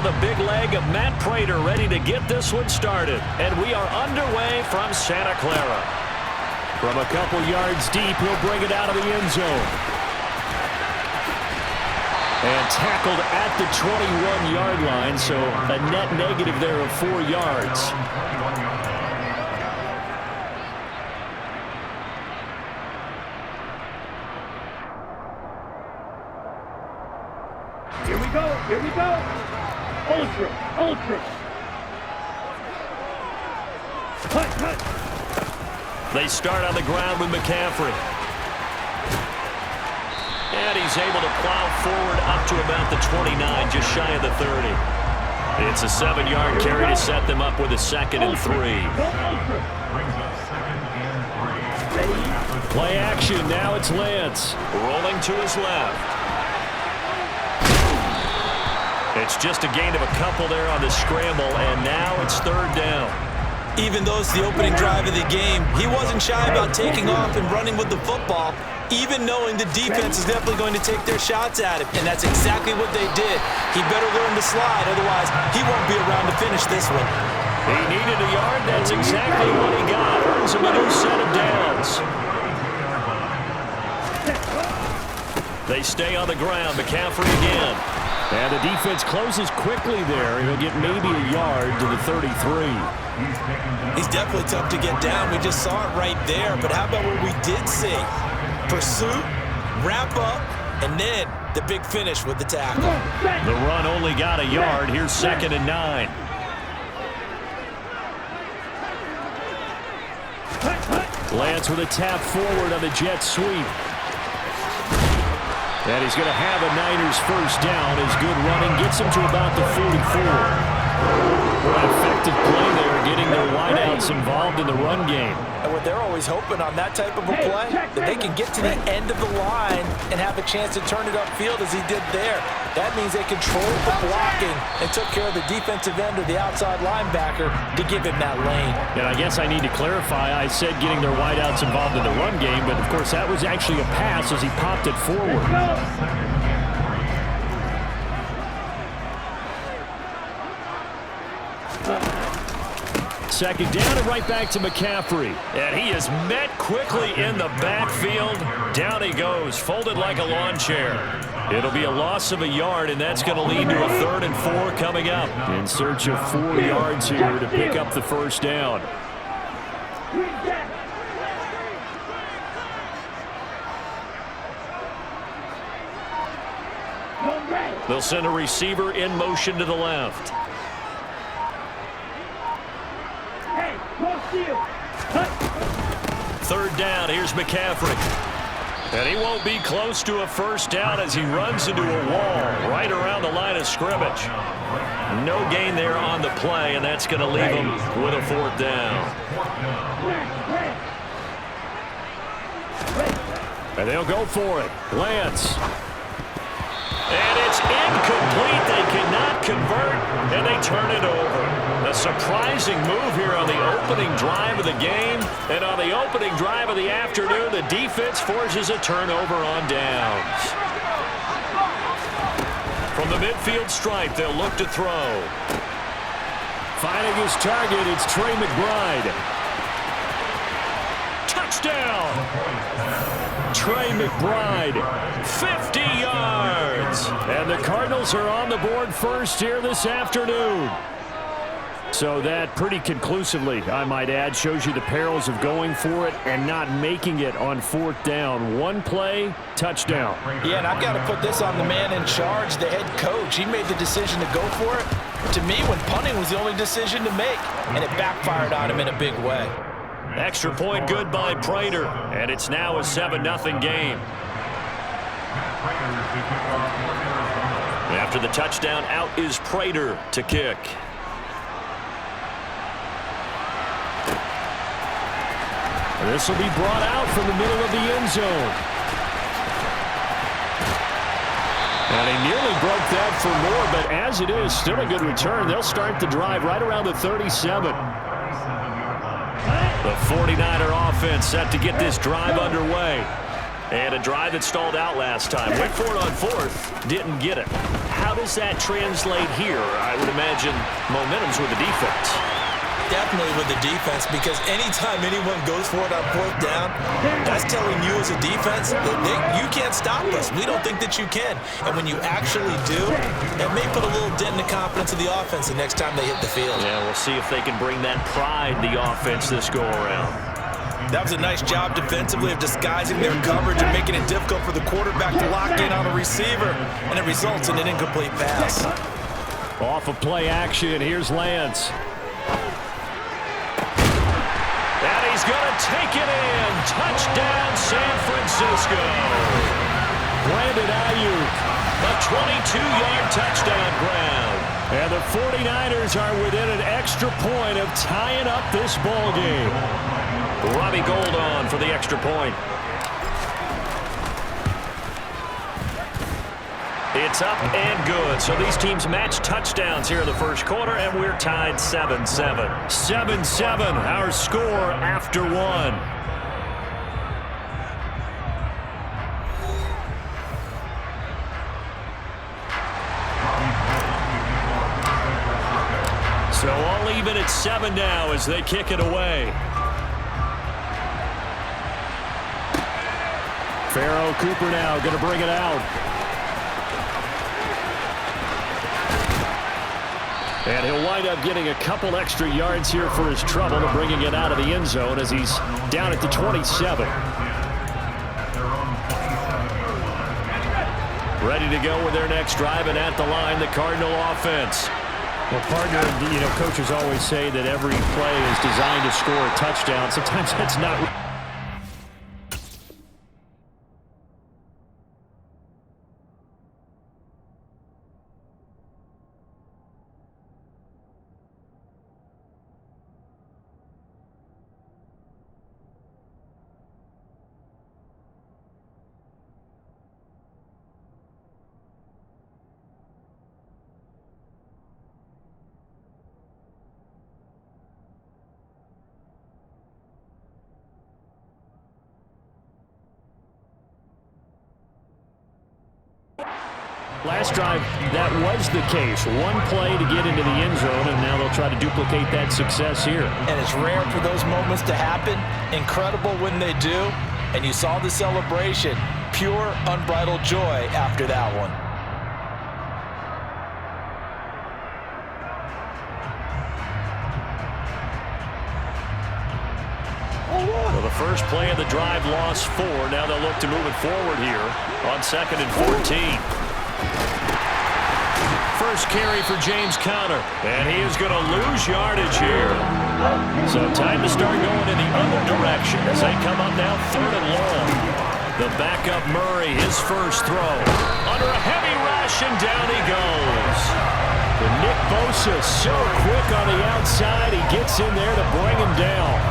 the big leg of Matt Prater ready to get this one started. And we are underway from Santa Clara. From a couple yards deep, he'll bring it out of the end zone. And tackled at the 21-yard line, so a net negative there of 4 yards. Here we go, here we go. Ultra, ultra. Cut. They start on the ground with McCaffrey. And he's able to plow forward up to about the 29, just shy of the 30. It's a 7-yard carry to set them up with a 2nd and 3. Play action, now it's Lance. Rolling to his left. It's just a gain of a couple there on the scramble, and now it's 3rd down. Even though it's the opening drive of the game, he wasn't shy about taking off and running with the football, even knowing the defense is definitely going to take their shots at him, and that's exactly what they did. He better learn to slide, otherwise he won't be around to finish this one. He needed a yard, that's exactly what he got. Earns him a new set of downs. They stay on the ground, McCaffrey again. And the defense closes quickly there. He'll get maybe a yard to the 33. He's definitely tough to get down. We just saw it right there. But how about what we did see? Pursuit, wrap up, and then the big finish with the tackle. The run only got a yard. Here's 2nd and 9. Lance with a tap forward on the jet sweep. And he's going to have a Niners first down. His good running gets him to about the 44. An effective play there, getting their wideouts involved in the run game. And what they're always hoping on that type of a play, that they can get to the end of the line and have a chance to turn it upfield as he did there. That means they controlled the blocking and took care of the defensive end or the outside linebacker to give him that lane. And I guess I need to clarify, I said getting their wideouts involved in the run game, but of course that was actually a pass as he popped it forward. Second down and right back to McCaffrey. And he is met quickly in the backfield. Down he goes, folded like a lawn chair. It'll be a loss of a yard, and that's going to lead to a 3rd and 4 coming up. In search of 4 yards here to pick up the first down. They'll send a receiver in motion to the left. Third down, here's McCaffrey. And he won't be close to a first down as he runs into a wall right around the line of scrimmage. No gain there on the play, and that's going to leave him with a 4th down. And they'll go for it. Lance. And it's incomplete. They cannot convert, and they turn it over. A surprising move here on the opening drive of the game. And on the opening drive of the afternoon, the defense forces a turnover on downs. From the midfield stripe, they'll look to throw. Finding his target, it's Trey McBride. Touchdown! Trey McBride, 50 yards. And the Cardinals are on the board first here this afternoon. So that pretty conclusively, I might add, shows you the perils of going for it and not making it on 4th down. One play, touchdown. Yeah, and I've got to put this on the man in charge, the head coach. He made the decision to go for it. To me, when punting was the only decision to make, and it backfired on him in a big way. Extra point good by Prater, and it's now a 7-0 game. After the touchdown, out is Prater to kick. This will be brought out from the middle of the end zone. And he nearly broke that for more, but as it is, still a good return. They'll start the drive right around the 37. The 49er offense set to get this drive underway. And a drive that stalled out last time. Went for it on 4th, didn't get it. How how does that translate here? I would imagine momentum's with the defense. Definitely with the defense, because anytime anyone goes for it on fourth down, that's telling you as a defense that you can't stop us. We don't think that you can. And when you actually do, it may put a little dent in the confidence of the offense the next time they hit the field. Yeah, we'll see if they can bring that pride to the offense this go-around. That was a nice job defensively of disguising their coverage and making it difficult for the quarterback to lock in on a receiver, and it results in an incomplete pass. Off of play action, here's Lance. And he's going to take it in. Touchdown, San Francisco. Brandon Ayuk, a 22-yard touchdown grab. And the 49ers are within an extra point of tying up this ball game. Robbie Gould on for the extra point. It's up and good. So these teams match touchdowns here in the first quarter, and we're tied 7-7. 7-7, our score after one. So all even at 7 now as they kick it away. Pharaoh Cooper now going to bring it out. And he'll wind up getting a couple extra yards here for his trouble to bringing it out of the end zone as he's down at the 27. Ready to go with their next drive, and at the line, the Cardinal offense. Well, partner, coaches always say that every play is designed to score a touchdown. Sometimes that's not. Last drive, that was the case. One play to get into the end zone, and now they'll try to duplicate that success here. And it's rare for those moments to happen. Incredible when they do. And you saw the celebration. Pure, unbridled joy after that one. Well, the first play of the drive lost 4. Now they'll look to move it forward here on 2nd and 14. First carry for James Conner, and he is going to lose yardage here. So time to start going in the other direction as they come up now 3rd and long. The backup Murray, his first throw. Under a heavy rush, and down he goes. But Nick Bosa so quick on the outside, he gets in there to bring him down.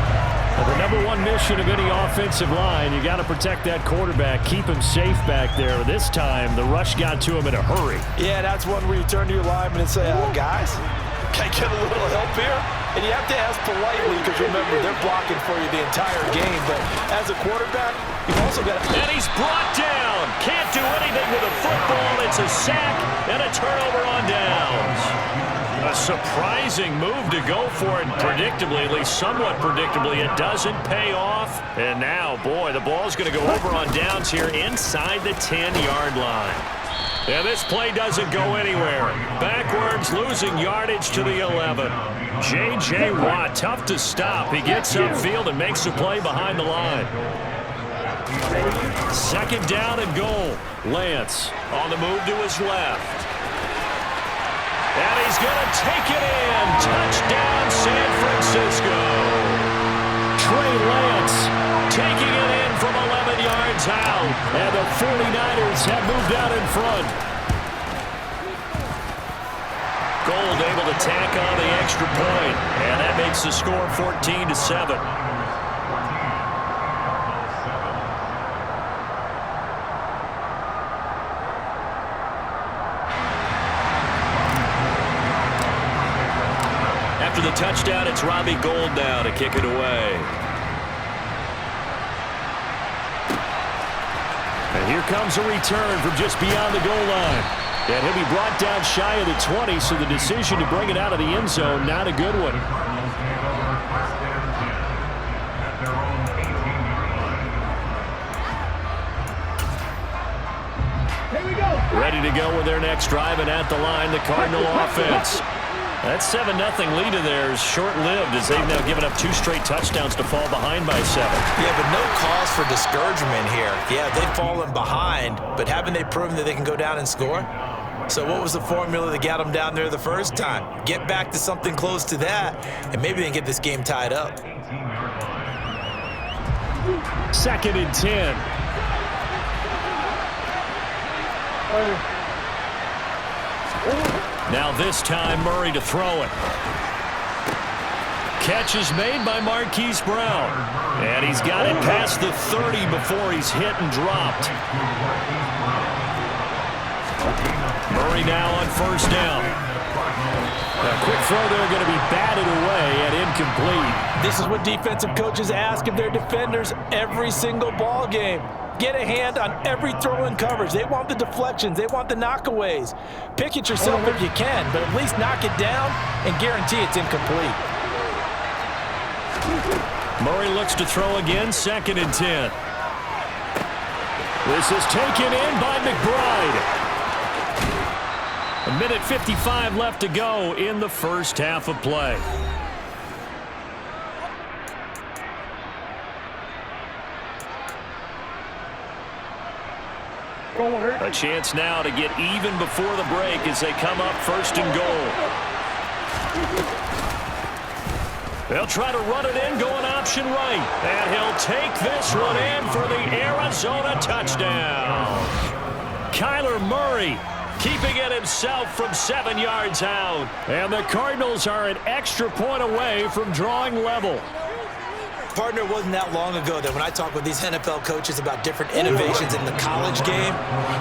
Well, the number one mission of any offensive line, you got to protect that quarterback, keep him safe back there. This time, the rush got to him in a hurry. Yeah, that's one where you turn to your lineman and say, guys, can I get a little help here? And you have to ask politely because, remember, they're blocking for you the entire game. But as a quarterback, you've also got to... And he's brought down. Can't do anything with a football. It's a sack and a turnover on downs. A surprising move to go for it, predictably, at least somewhat predictably. It doesn't pay off. And now, boy, the ball's going to go over on downs here inside the 10-yard line. And this play doesn't go anywhere. Backwards, losing yardage to the 11. J.J. Watt, tough to stop. He gets upfield and makes the play behind the line. 2nd down and goal. Lance on the move to his left. And he's going to take it in. Touchdown, San Francisco. Trey Lance taking it in from 11 yards out. And the 49ers have moved out in front. Gould able to tack on the extra point. And that makes the score 14-7. After the touchdown, it's Robbie Gould now to kick it away. And here comes a return from just beyond the goal line. And he'll be brought down shy of the 20, so the decision to bring it out of the end zone, not a good one. Here we go. Ready to go with their next drive, and at the line, the Cardinal offense. That 7-0 lead of theirs short-lived as they've now given up 2 straight touchdowns to fall behind by 7. Yeah, but no cause for discouragement here. Yeah, they've fallen behind, but haven't they proven that they can go down and score? So what was the formula that got them down there the first time? Get back to something close to that, and maybe they can get this game tied up. 2nd and 10. Now this time, Murray to throw it. Catch is made by Marquise Brown. And he's got it past the 30 before he's hit and dropped. Murray now on 1st down. A quick throw there going to be batted away and incomplete. This is what defensive coaches ask of their defenders every single ball game. Get a hand on every throw in coverage. They want the deflections. They want the knockaways. Pick it yourself if you can, but at least knock it down and guarantee it's incomplete. Murray looks to throw again, 2nd and 10. This is taken in by McBride. 1:55 left to go in the first half of play. A chance now to get even before the break as they come up 1st and goal. They'll try to run it in, going option right. And he'll take this one in for the Arizona touchdown. Kyler Murray keeping it himself from 7 yards out. And the Cardinals are an extra point away from drawing level. Partner, wasn't that long ago that when I talk with these NFL coaches about different innovations in the college game,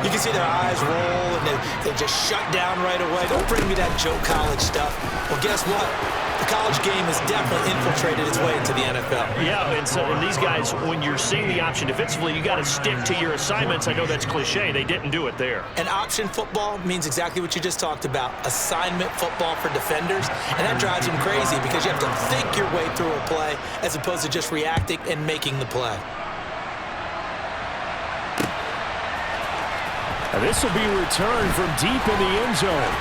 you can see their eyes roll and they just shut down right away. Don't bring me that Joe College stuff. Well, guess what? The college game has definitely infiltrated its way into the NFL. Yeah, and these guys, when you're seeing the option defensively, you got to stick to your assignments. I know that's cliche. They didn't do it there. And option football means exactly what you just talked about, assignment football for defenders, and that drives them crazy because you have to think your way through a play as opposed to just reacting and making the play. And this will be returned from deep in the end zone.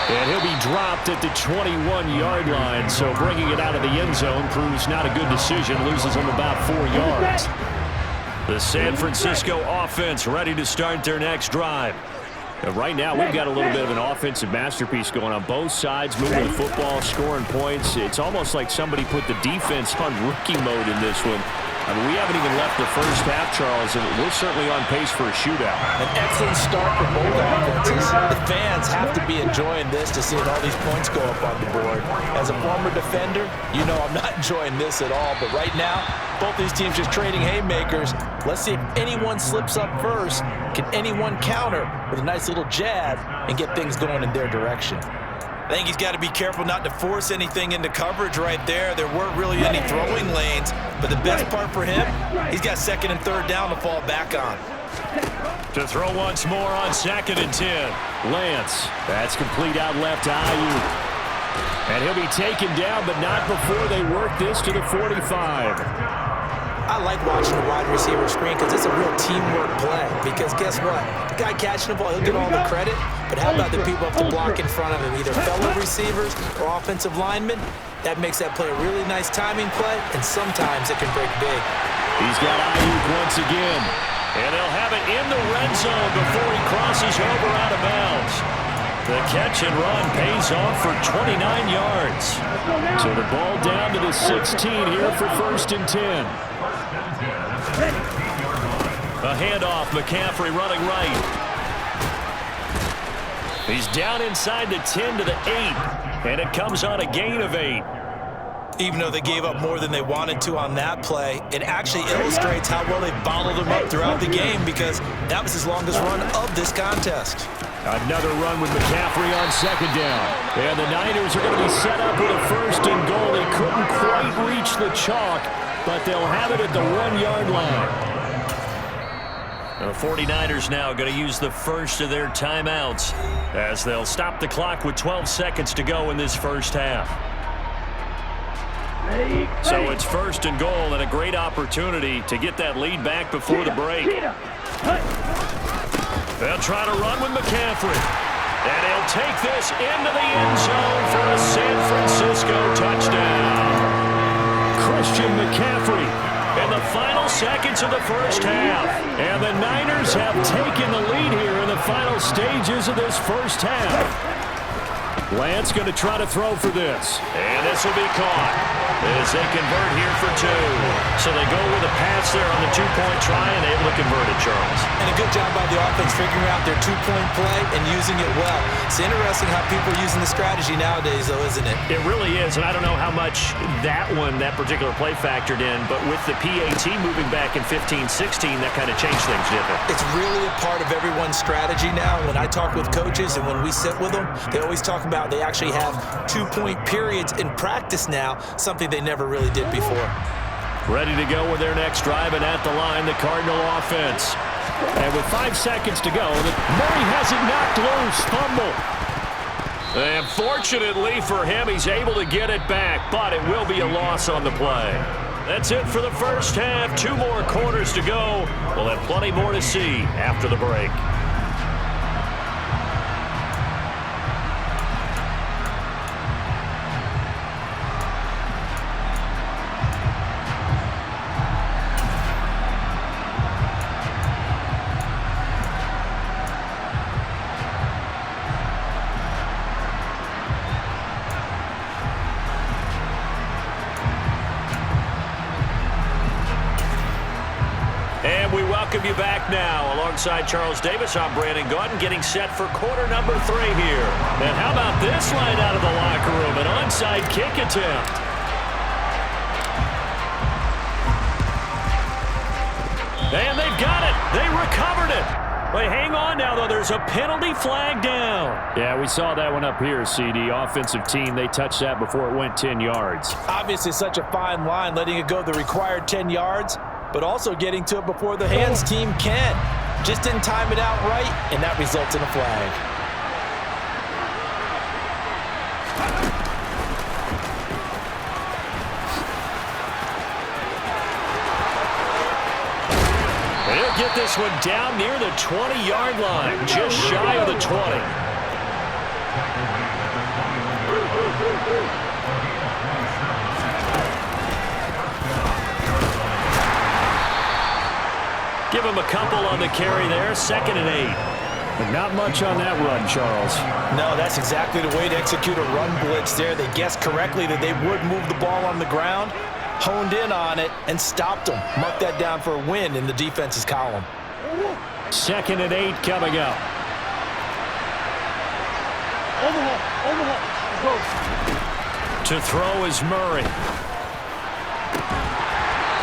And he'll be dropped at the 21-yard line, so bringing it out of the end zone proves not a good decision, loses him about 4 yards. The San Francisco offense ready to start their next drive. Right now, we've got a little bit of an offensive masterpiece going on both sides, moving the football, scoring points. It's almost like somebody put the defense on rookie mode in this one. I mean, we haven't even left the first half, Charles, and we're certainly on pace for a shootout. An excellent start for both offenses. The fans have to be enjoying this to see all these points go up on the board. As a former defender, you know I'm not enjoying this at all, but right now, both these teams just trading haymakers. Let's see if anyone slips up first. Can anyone counter with a nice little jab and get things going in their direction? I think he's got to be careful not to force anything into coverage right there. There weren't really any throwing lanes, but the best part for him, he's got 2nd and 3rd down to fall back on. To throw once more on 2nd and 10. Lance, that's complete out left to Ayuk. And he'll be taken down, but not before they work this to the 45. I like watching the wide receiver screen because it's a real teamwork play. Because guess what? The guy catching the ball, he'll get all the credit. But how about the people up the block in front of him, either fellow receivers or offensive linemen? That makes that play a really nice timing play, and sometimes it can break big. He's got Ayuk once again. And they'll have it in the red zone before he crosses over out of bounds. The catch and run pays off for 29 yards. So the ball down to the 16 here for 1st and 10. A handoff, McCaffrey running right. He's down inside the 10 to the 8, and it comes on a gain of 8. Even though they gave up more than they wanted to on that play, it actually illustrates how well they bottled them up throughout the game because that was his longest run of this contest. Another run with McCaffrey on 2nd down. And the Niners are going to be set up with a 1st and goal. They couldn't quite reach the chalk, but they'll have it at the 1-yard line. The 49ers now going to use the first of their timeouts as they'll stop the clock with 12 seconds to go in this first half. So it's first and goal and a great opportunity to get that lead back before the break. They'll try to run with McCaffrey. And he'll take this into the end zone for a San Francisco touchdown. Christian McCaffrey in the final seconds of the first half. And the Niners have taken the lead here in the final stages of this first half. Lance going to try to throw for this. And this will be caught as they convert here for two. So they go with a pass there on the two-point try and able to convert it, Charles. And a good job by the offense figuring out their two-point play and using it well. It's interesting how people are using the strategy nowadays, though, isn't it? It really is, and I don't know how much that particular play factored in, but with the PAT moving back in 15-16, that kind of changed things, didn't it? It's really a part of everyone's strategy now. When I talk with coaches and when we sit with them, they always talk about they actually have two-point periods in practice now, something they never really did before. Ready to go with their next drive, and at the line, the Cardinal offense. And with 5 seconds to go, Murray has it knocked loose. Fumble. And fortunately for him, he's able to get it back, but it will be a loss on the play. That's it for the first half. 2 more quarters to go. We'll have plenty more to see after the break. We welcome you back now. Alongside Charles Davis, I'm Brandon Gaudin, getting set for quarter number 3 here. And how about this line out of the locker room? An onside kick attempt. And they've got it. They recovered it. Wait, hang on now, though. There's a penalty flag down. Yeah, we saw that one up here, CD. Offensive team, they touched that before it went 10 yards. Obviously, such a fine line, letting it go the required 10 yards. But also getting to it before the hands team can. Just didn't time it out right, and that results in a flag. They'll get this one down near the 20-yard line, just shy of the 20. Give him a couple on the carry there, 2nd and 8. But not much on that run, Charles. No, that's exactly the way to execute a run blitz there. They guessed correctly that they would move the ball on the ground, honed in on it, and stopped them. Mark that down for a win in the defense's column. 2nd and 8 coming up. To throw is Murray.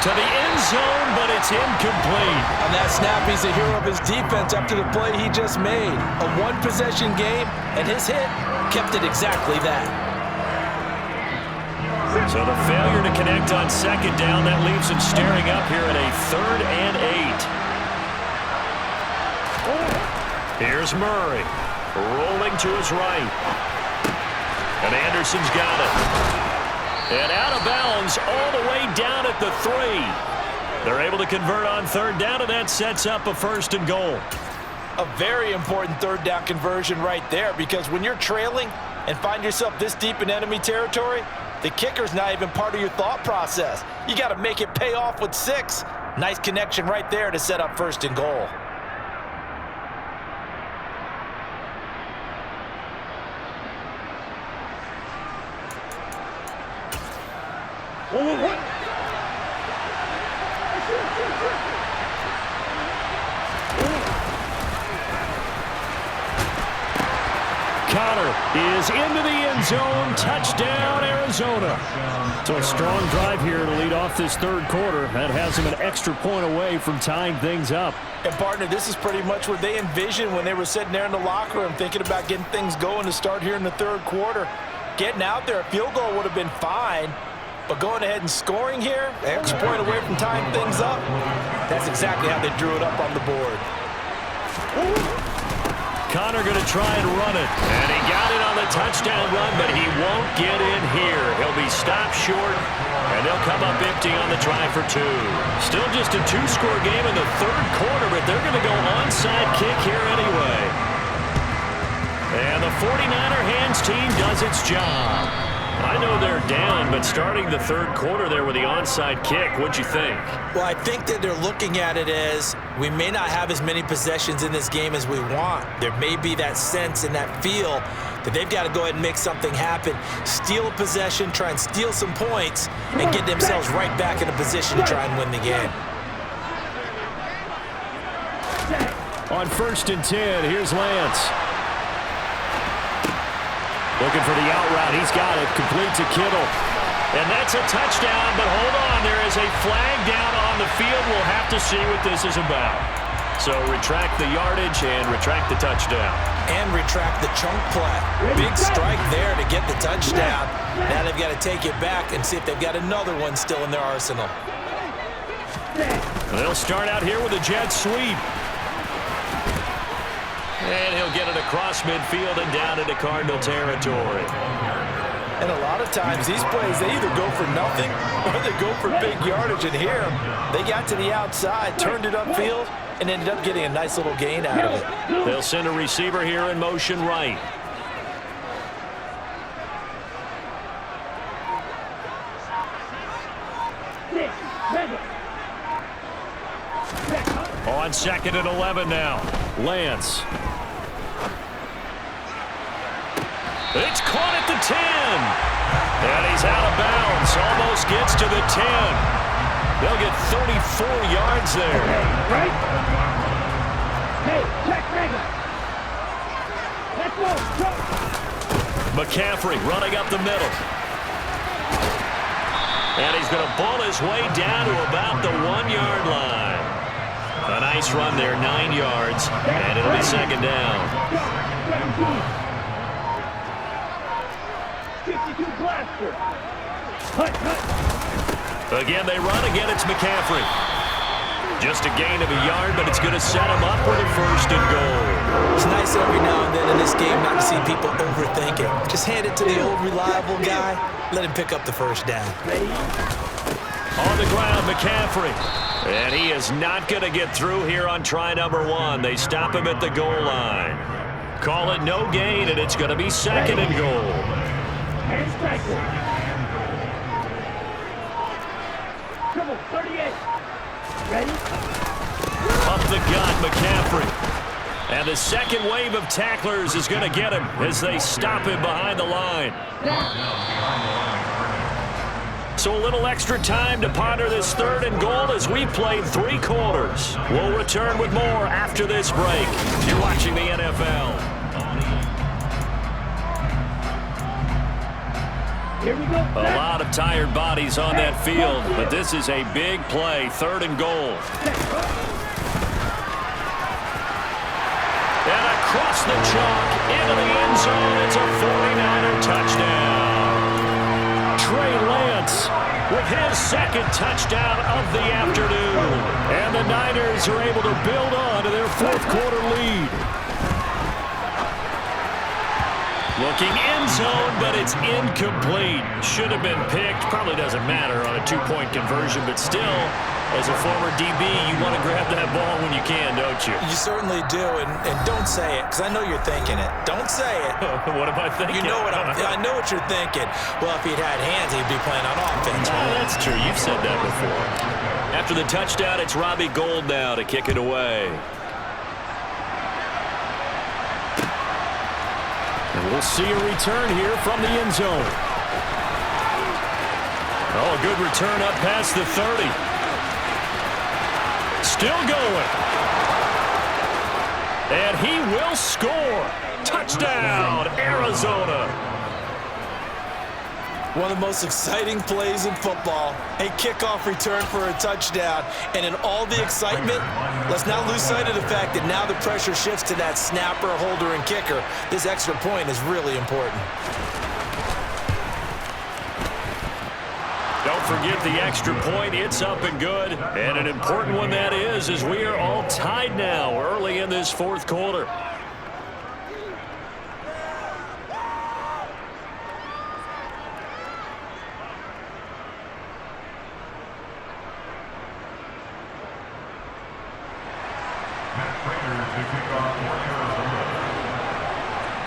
To the end zone, but it's incomplete. On that snap, he's a hero of his defense after the play he just made. A one-possession game, and his hit kept it exactly that. So the failure to connect on 2nd down, that leaves him staring up here at a 3rd and 8. Here's Murray, rolling to his right. And Anderson's got it. And out of bounds all the way down at the 3. They're able to convert on 3rd down, and that sets up a 1st and goal. A very important 3rd down conversion right there, because when you're trailing and find yourself this deep in enemy territory, the kicker's not even part of your thought process. You got to make it pay off with 6. Nice connection right there to set up 1st and goal. Connor is into the end zone. Touchdown, Arizona. So a strong drive here to lead off this 3rd quarter. That has them an extra point away from tying things up. And, partner, this is pretty much what they envisioned when they were sitting there in the locker room thinking about getting things going to start here in the 3rd quarter. Getting out there, a field goal would have been fine, But going ahead and scoring here, extra point away from tying things up, that's exactly how they drew it up on the board. Connor going to try and run it. And he got it on the touchdown run, but he won't get in here. He'll be stopped short, and they'll come up empty on the try for 2. Still just a 2-score game in the third quarter, but they're going to go onside kick here anyway. And the 49er hands team does its job. I know they're down, but starting the third quarter there with the onside kick, what'd you think? Well, I think that they're looking at it as we may not have as many possessions in this game as we want. There may be that sense and that feel that they've got to go ahead and make something happen, steal a possession, try and steal some points, and get themselves right back in a position to try and win the game. On 1st and 10, here's Lance. Looking for the out route. He's got it. Complete to Kittle. And that's a touchdown, but hold on. There is a flag down on the field. We'll have to see what this is about. So retract the yardage and retract the touchdown. And retract the chunk play. Big strike there to get the touchdown. Now they've got to take it back and see if they've got another one still in their arsenal. They'll start out here with a jet sweep. And he'll get it across midfield and down into Cardinal territory. And a lot of times these plays, they either go for nothing or they go for big yardage. And here, they got to the outside, turned it upfield, and ended up getting a nice little gain out of it. They'll send a receiver here in motion right. On 2nd and 11 now. Lance. It's caught at the 10. And he's out of bounds. Almost gets to the 10. They'll get 34 yards there. Right? Hey, check Reagan. Let's go. McCaffrey running up the middle. And he's going to ball his way down to about the 1-yard line. A nice run there, 9 yards, and it'll be 2nd down. 52 blaster. Again, they run. Again, it's McCaffrey. Just a gain of a yard, but it's going to set him up for the 1st and goal. It's nice every now and then in this game not to see people overthink it. Just hand it to the old reliable guy. Let him pick up the 1st down. On the ground, McCaffrey. And he is not going to get through here on try number 1. They stop him at the goal line. Call it no gain, and it's going to be 2nd and goal. And strike one. Triple 38. Ready? Up the gut, McCaffrey. And the second wave of tacklers is going to get him as they stop him behind the line. So a little extra time to ponder this 3rd and goal as we played 3 quarters. We'll return with more after this break. You're watching the NFL. Here we go. A lot of tired bodies on that field, but this is a big play, 3rd and goal. And across the chalk into the end zone, it's a 49er touchdown. Trey Lance with his 2nd touchdown of the afternoon. And the Niners are able to build on to their 4th quarter lead. Looking end zone, but it's incomplete. Should have been picked. Probably doesn't matter on a 2-point conversion, but still, as a former DB, you want to grab that ball when you can, don't you? You certainly do, and don't say it, because I know you're thinking it. Don't say it. What am I thinking? You know what I know what you're thinking. Well, if he'd had hands, he'd be playing on offense. Oh, that's true. You've said that before. After the touchdown, it's Robbie Gould now to kick it away. And we'll see a return here from the end zone. Oh, a good return up past the 30. Still going. And he will score. Touchdown, Arizona. One of the most exciting plays in football, a kickoff return for a touchdown. And in all the excitement, let's not lose sight of the fact that now the pressure shifts to that snapper, holder, and kicker. This extra point is really important. forget the extra point. It's up and good. And an important one that is, as we are all tied now early in this fourth quarter.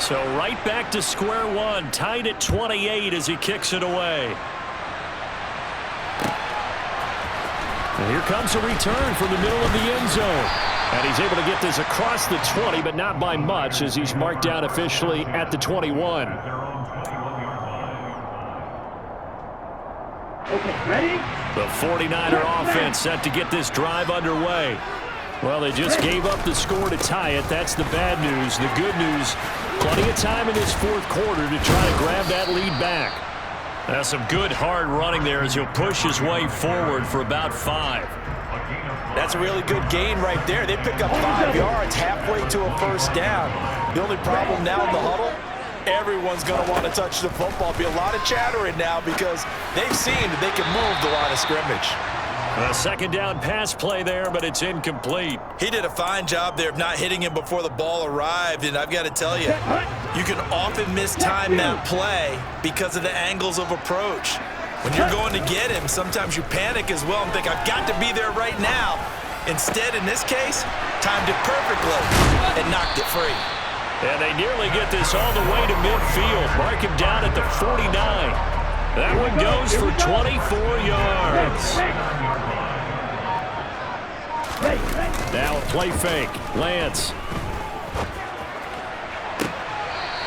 So right back to square one, tied at 28 as he kicks it away. And here comes a return from the middle of the end zone. And he's able to get this across the 20, but not by much as he's marked down officially at the 21. Okay, ready? The 49er offense set to get this drive underway. Well, they just gave up the score to tie it. That's the bad news. The good news, plenty of time in this fourth quarter to try to grab that lead back. That's some good hard running there as he'll push his way forward for about 5. That's a really good gain right there. They pick up 5 yards halfway to a first down. The only problem now in the huddle, everyone's going to want to touch the football. Be a lot of chattering now because they've seen that they can move the line of scrimmage. A second down pass play there, but it's incomplete. He did a fine job there of not hitting him before the ball arrived, and I've got to tell you, you can often mistime that play because of the angles of approach. When you're going to get him, sometimes you panic as well and think, I've got to be there right now. Instead, in this case, timed it perfectly and knocked it free. And they nearly get this all the way to midfield. Mark him down at the 49. That one goes for 24 yards. Now a play fake. Lance.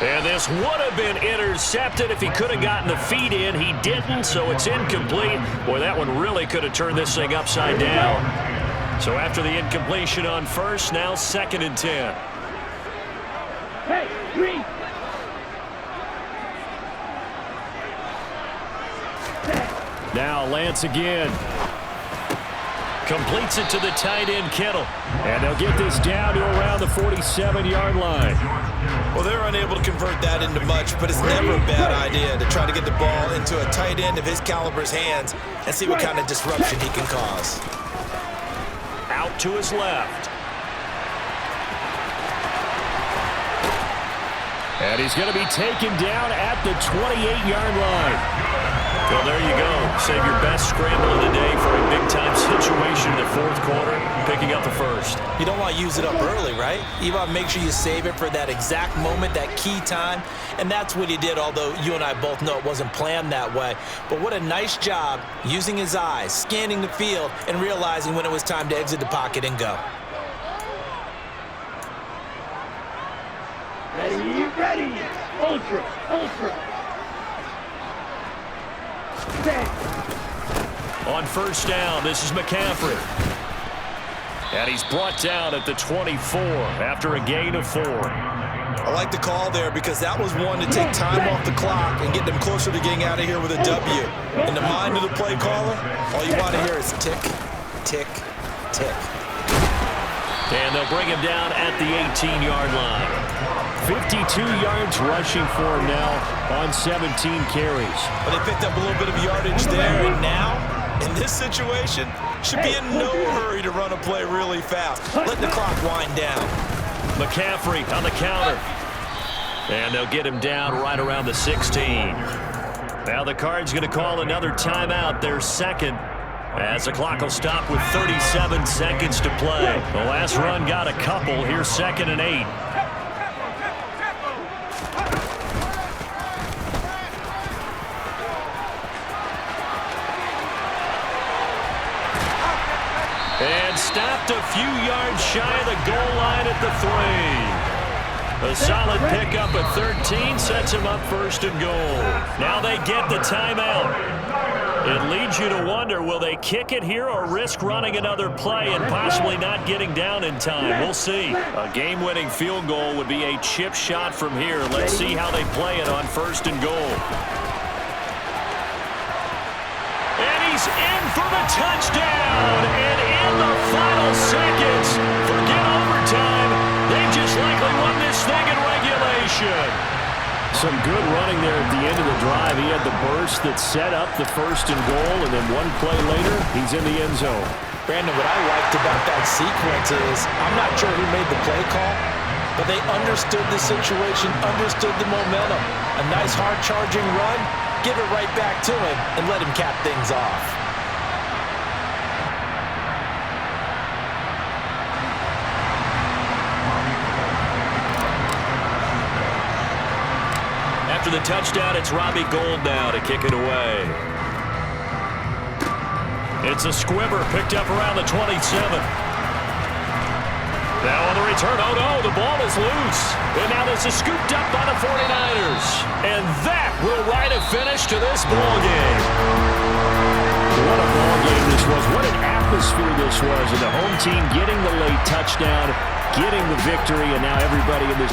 And this would have been intercepted if he could have gotten the feet in. He didn't, so it's incomplete. Boy, that one really could have turned this thing upside down. So after the incompletion on first, now 2nd and 10. Hey, green. Now Lance again. Completes it to the tight end, Kittle. And they'll get this down to around the 47-yard line. Well, they're unable to convert that into much, but it's never a bad idea to try to get the ball into a tight end of his caliber's hands and see what kind of disruption he can cause. Out to his left. And he's going to be taken down at the 28-yard line. Well, there you go. Save your best scramble of the day for a big-time situation in the fourth quarter, picking up the first. You don't want to use it up early, right? You want to make sure you save it for that exact moment, that key time, and that's what he did, although you and I both know it wasn't planned that way. But what a nice job using his eyes, scanning the field, and realizing when it was time to exit the pocket and go. Ready. Ultra. On first down, this is McCaffrey. And he's brought down at the 24 after a gain of 4. I like the call there because that was one to take time off the clock and get them closer to getting out of here with a W. In the mind of the play caller, all you want to hear is tick, tick, tick. And they'll bring him down at the 18-yard line. 52 yards rushing for him now on 17 carries. But they picked up a little bit of yardage there, and now, in this situation, should be in no hurry to run a play really fast. Let the clock wind down. McCaffrey on the counter. And they'll get him down right around the 16. Now the Cards going to call another timeout, their second, as the clock will stop with 37 seconds to play. The last run got a couple. Here's 2nd and 8. And stopped a few yards shy of the goal line at the 3. A solid pickup at 13 sets him up 1st and goal. Now they get the timeout. It leads you to wonder, will they kick it here or risk running another play and possibly not getting down in time? We'll see. A game-winning field goal would be a chip shot from here. Let's see how they play it on 1st and goal. And he's in for the touchdown. And in the final seconds, forget overtime. They just likely won this thing in regulation. Some good running there at the end of the drive. He had the burst that set up the 1st and goal, and then one play later, he's in the end zone. Brandon, what I liked about that sequence is I'm not sure who made the play call, but they understood the situation, understood the momentum. A nice hard-charging run, give it right back to him, and let him cap things off. After the touchdown, it's Robbie Gould now to kick it away. It's a squibber picked up around the 27. Now on the return, oh no, the ball is loose. And now this is scooped up by the 49ers. And that will write a finish to this ball game. What a ball game this was. What an atmosphere this was. And the home team getting the late touchdown, getting the victory, and now everybody in this